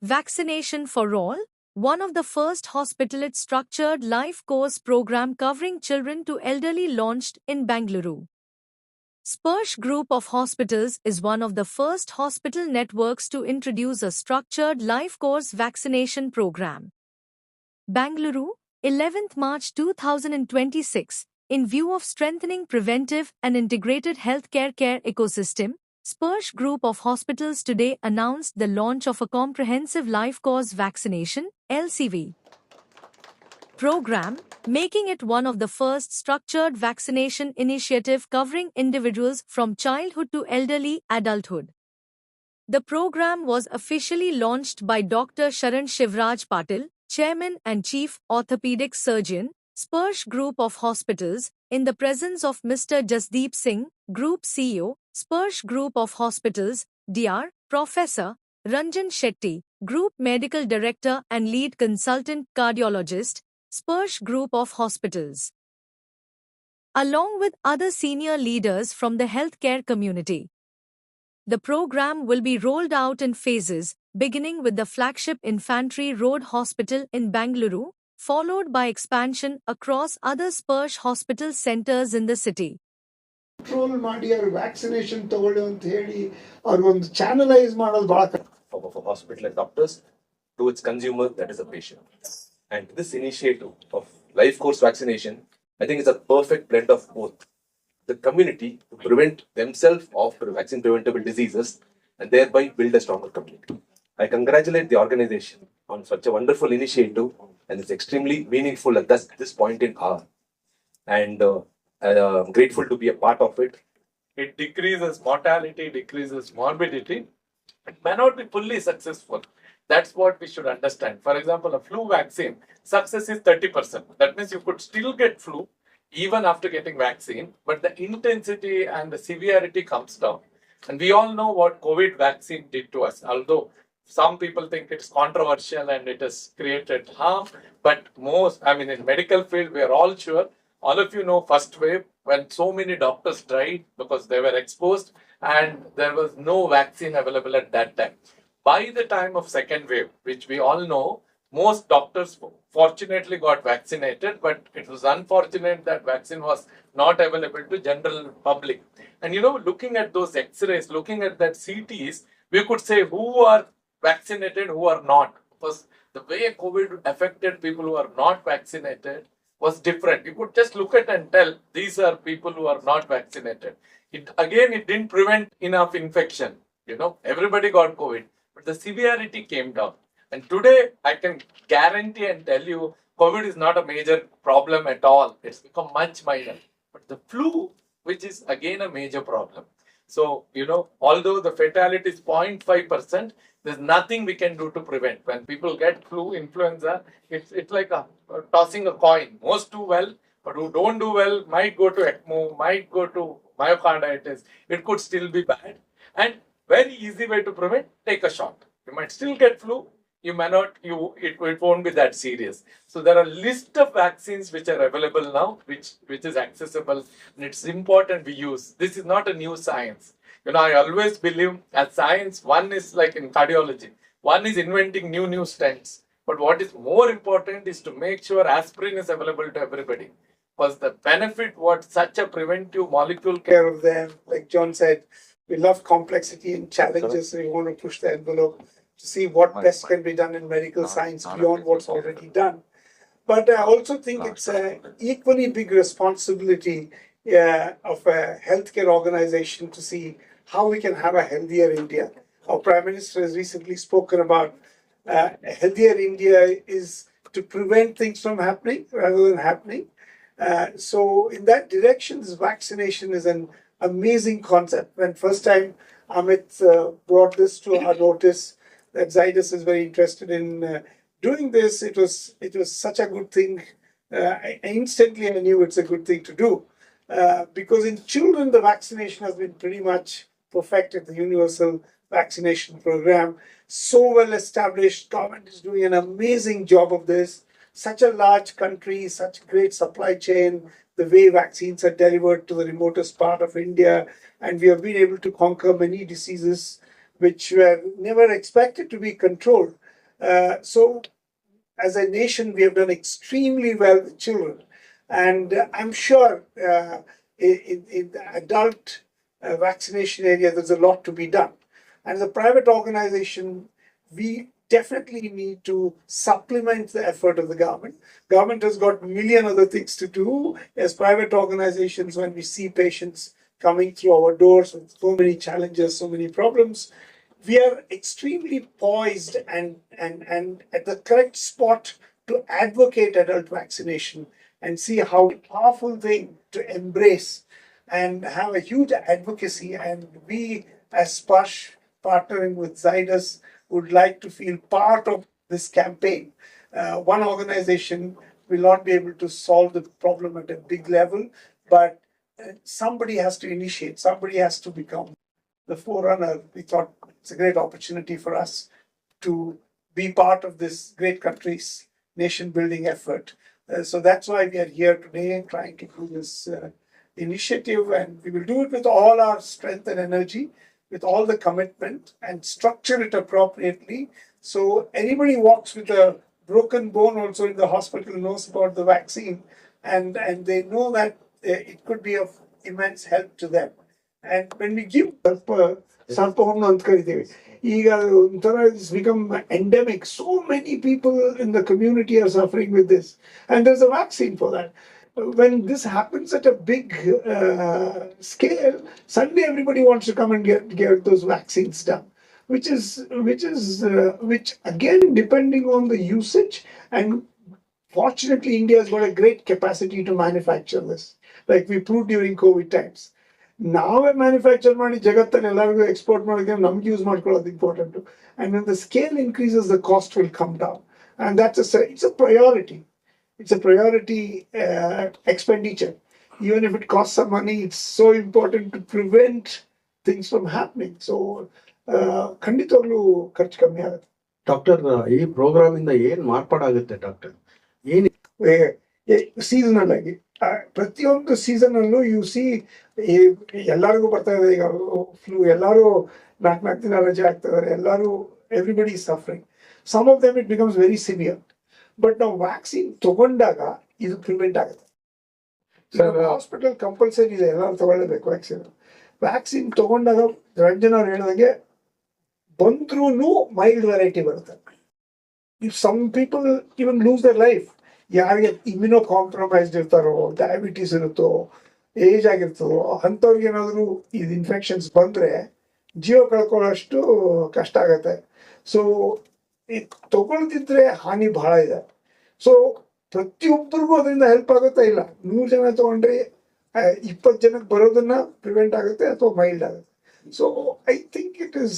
Vaccination for All, one of the first hospitalist-structured life course program covering children to elderly launched in Bengaluru. SPARSH Group of Hospitals is one of the first hospital networks to introduce a structured Life-Course Vaccination program. Bengaluru, 11th March 2026. In view of strengthening preventive and integrated healthcare care ecosystem, SPARSH Group of Hospitals today announced the launch of a comprehensive Life-Course Vaccination (LCV) program, making it one of the first structured vaccination initiative covering individuals from childhood to elderly adulthood. The program was officially launched by Dr. Sharan Shivaraj Patil, Chairman and Chief Orthopaedic Surgeon, SPARSH Group of Hospitals, in the presence of Mr. Jasdeep Singh, Group CEO, SPARSH Group of Hospitals, Dr. Professor Ranjan Shetty, Group Medical Director and Lead Consultant Cardiologist, SPARSH Group of Hospitals, along with other senior leaders from the healthcare community. The program will be rolled out in phases, beginning with the flagship Infantry Road Hospital in Bengaluru, followed by expansion across other SPARSH hospital centers in the city. Control ಮಾಡಿ ಅವರು vaccination ತಗೊಳ್ಳಿ ಅಂತ ಹೇಳಿ ಅವರು ಒಂದು channelise ಮಾಡೋದು ಬಹಳ of a hospital and doctors to its consumer, that is a patient. And this initiative of life course vaccination, I think is a perfect blend of both. The community to prevent themselves of vaccine preventable diseases and thereby build a stronger community. I congratulate the organization on such a wonderful initiative, and it's extremely meaningful at this point in hour. And I'm grateful to be a part of it. It decreases mortality, decreases morbidity. It may not be fully successful. That's what we should understand. For example, a flu vaccine, success is 30%. That means you could still get flu even after getting vaccine, but the intensity and the severity comes down. And we all know what COVID vaccine did to us, although some people think it's controversial and it has created harm. But in medical field, we are all sure. All of you know first wave, when so many doctors died because they were exposed and there was no vaccine available at that time. By the time of second wave, which we all know, most doctors fortunately got vaccinated, but it was unfortunate that vaccine was not available to general public. And looking at those x-rays, looking at that CTs, we could say who are vaccinated, who are not. Because the way COVID affected people who are not vaccinated was different. You could just look at and tell these are people who are not vaccinated. It didn't prevent enough infection. Everybody got COVID, but the severity came down. And today, I can guarantee and tell you, COVID is not a major problem at all. It's become much minor. But the flu, which is again a major problem. So, although the fatality is 0.5%, there's nothing we can do to prevent. When people get flu, influenza, it's like tossing a coin. Most do well, but who don't do well might go to ECMO, might go to myocarditis. It could still be bad. And very easy way to prevent, take a shot. You might still get flu. You may not, it won't be that serious. So there are a list of vaccines which are available now, which is accessible, and it's important we use. This is not a new science. I always believe as science, one is like in cardiology, one is inventing new stents. But what is more important is to make sure aspirin is available to everybody. Because the benefit what such a preventive molecule care of them, like John said, we love complexity and challenges, so we want to push the envelope to see what best can be done in medical science beyond what's already done. But I also think it's an equally big responsibility of a healthcare organization to see how we can have a healthier India. Our Prime Minister has recently spoken about a healthier India is to prevent things from happening rather than happening. So in that direction, this vaccination is an amazing concept. When first time Amit brought this to our notice, that Zydus is very interested in doing this, it was such a good thing. Instantly I knew it's a good thing to do. Because in children, the vaccination has been pretty much perfected, the universal vaccination program. So well established, government is doing an amazing job of this. Such a large country, such great supply chain, the way vaccines are delivered to the remotest part of India, and we have been able to conquer many diseases which were never expected to be controlled. So as a nation, we have done extremely well with children. And I'm sure in the adult vaccination area, there's a lot to be done. And as a private organization, we definitely need to supplement the effort of the government. Government has got a million other things to do. As private organizations, when we see patients coming through our doors with so many challenges, so many problems, we are extremely poised and at the correct spot to advocate adult vaccination and see how powerful thing to embrace and have a huge advocacy. And we, as SPARSH, partnering with Zydus, would like to feel part of this campaign. One organization will not be able to solve the problem at a big level, but somebody has to initiate, somebody has to become the forerunner. We thought it's a great opportunity for us to be part of this great country's nation building effort. So that's why we are here today trying to do this initiative, and we will do it with all our strength and energy, with all the commitment, and structure it appropriately. So anybody walks with a broken bone also in the hospital knows about the vaccine, and they know that it could be of immense help to them. And when we give sarpahomna ಅಂತ ಕರಿತೀವಿ, ಈಗ ಒಂಥರ it's become endemic. So many people in the community are suffering with this, and there's a vaccine for that. When this happens at a big scale, suddenly everybody wants to come and get those vaccines done, which again, depending on the usage, and fortunately India has got a great capacity to manufacture this, like we proved during COVID times. ನಾವೇ manufacture ಮಾಡಿ ಜಗತ್ತಲ್ಲಿ ಎಲ್ಲರಿಗೂ export ಮಾಡೋಕ್ಕೆ ನಮ್ಗೆ use ಮಾಡ್ಕೊಳ್ಳೋದು important. And when the scale increases the cost will come down, and that's it's a priority. It's a priority expenditure. Even if it costs some money, it's so important to prevent things from happening. So, ಖಂಡಿತವಾಗ್ಲೂ ಖರ್ಚು ಕಮ್ಮಿ ಆಗುತ್ತೆ. Doctor, ಈ program ಇಂದ ಏನ್ ಮಾರ್ಪಾಡಾಗುತ್ತೆ doctor? ಏನು seasonal ಆಗಿ ಪ್ರತಿಯೊಂದು ಸೀಸನಲ್ಲೂ ಯು ಸಿ ಎಲ್ಲರಿಗೂ ಬರ್ತಾ ಇದೆ. ಈಗ ಫ್ಲೂ, ಎಲ್ಲರೂ ನಾಲ್ಕು ದಿನ ರಜೆ ಆಗ್ತಿದ್ದಾರೆ, ಎಲ್ಲರೂ everybody is suffering. Some of them it becomes very severe. But ನಾವು ವ್ಯಾಕ್ಸಿನ್ ತಗೊಂಡಾಗ ಇದು ಪ್ರಿವೆಂಟ್ ಆಗುತ್ತೆ. ಹಾಸ್ಪಿಟಲ್ ಕಂಪಲ್ಸರಿ ಇದೆ, ಎಲ್ಲರೂ ತಗೊಳ್ಳೇಬೇಕು ವ್ಯಾಕ್ಸಿನ್. ವ್ಯಾಕ್ಸಿನ್ ತಗೊಂಡಾಗ ರಂಜನ್ ಅವ್ರು ಹೇಳಿದಂಗೆ ಬಂದ್ರೂ ಮೈಲ್ಡ್ ವೆರೈಟಿ ಬರುತ್ತೆ. If some people even lose their life, ಯಾರಿಗೆ ಇಮ್ಯುನೋ ಕಾಂಪ್ರಮೈಸ್ಡ್ ಇರ್ತಾರೋ, ಡಯಾಬಿಟೀಸ್ ಇರುತ್ತೋ, ಏಜ್ ಆಗಿರ್ತದೋ, ಅಂಥವ್ರಿಗೆ ಏನಾದರೂ ಇದು ಇನ್ಫೆಕ್ಷನ್ಸ್ ಬಂದರೆ ಜೀವ ಕಳ್ಕೊಳ್ಳೋಷ್ಟು ಕಷ್ಟ ಆಗತ್ತೆ. ಸೊ ತಗೊಳ್ತಿದ್ರೆ ಹಾನಿ ಬಹಳ ಇದೆ. ಸೊ ಪ್ರತಿಯೊಬ್ಬರಿಗೂ ಅದರಿಂದ ಹೆಲ್ಪ್ ಆಗುತ್ತಾ? ಇಲ್ಲ. 100 ಜನ ತಗೊಂಡ್ರೆ 20 ಜನಕ್ಕೆ ಬರೋದನ್ನ ಪ್ರಿವೆಂಟ್ ಆಗುತ್ತೆ ಅಥವಾ ಮೈಲ್ಡ್ ಆಗುತ್ತೆ. So I think it is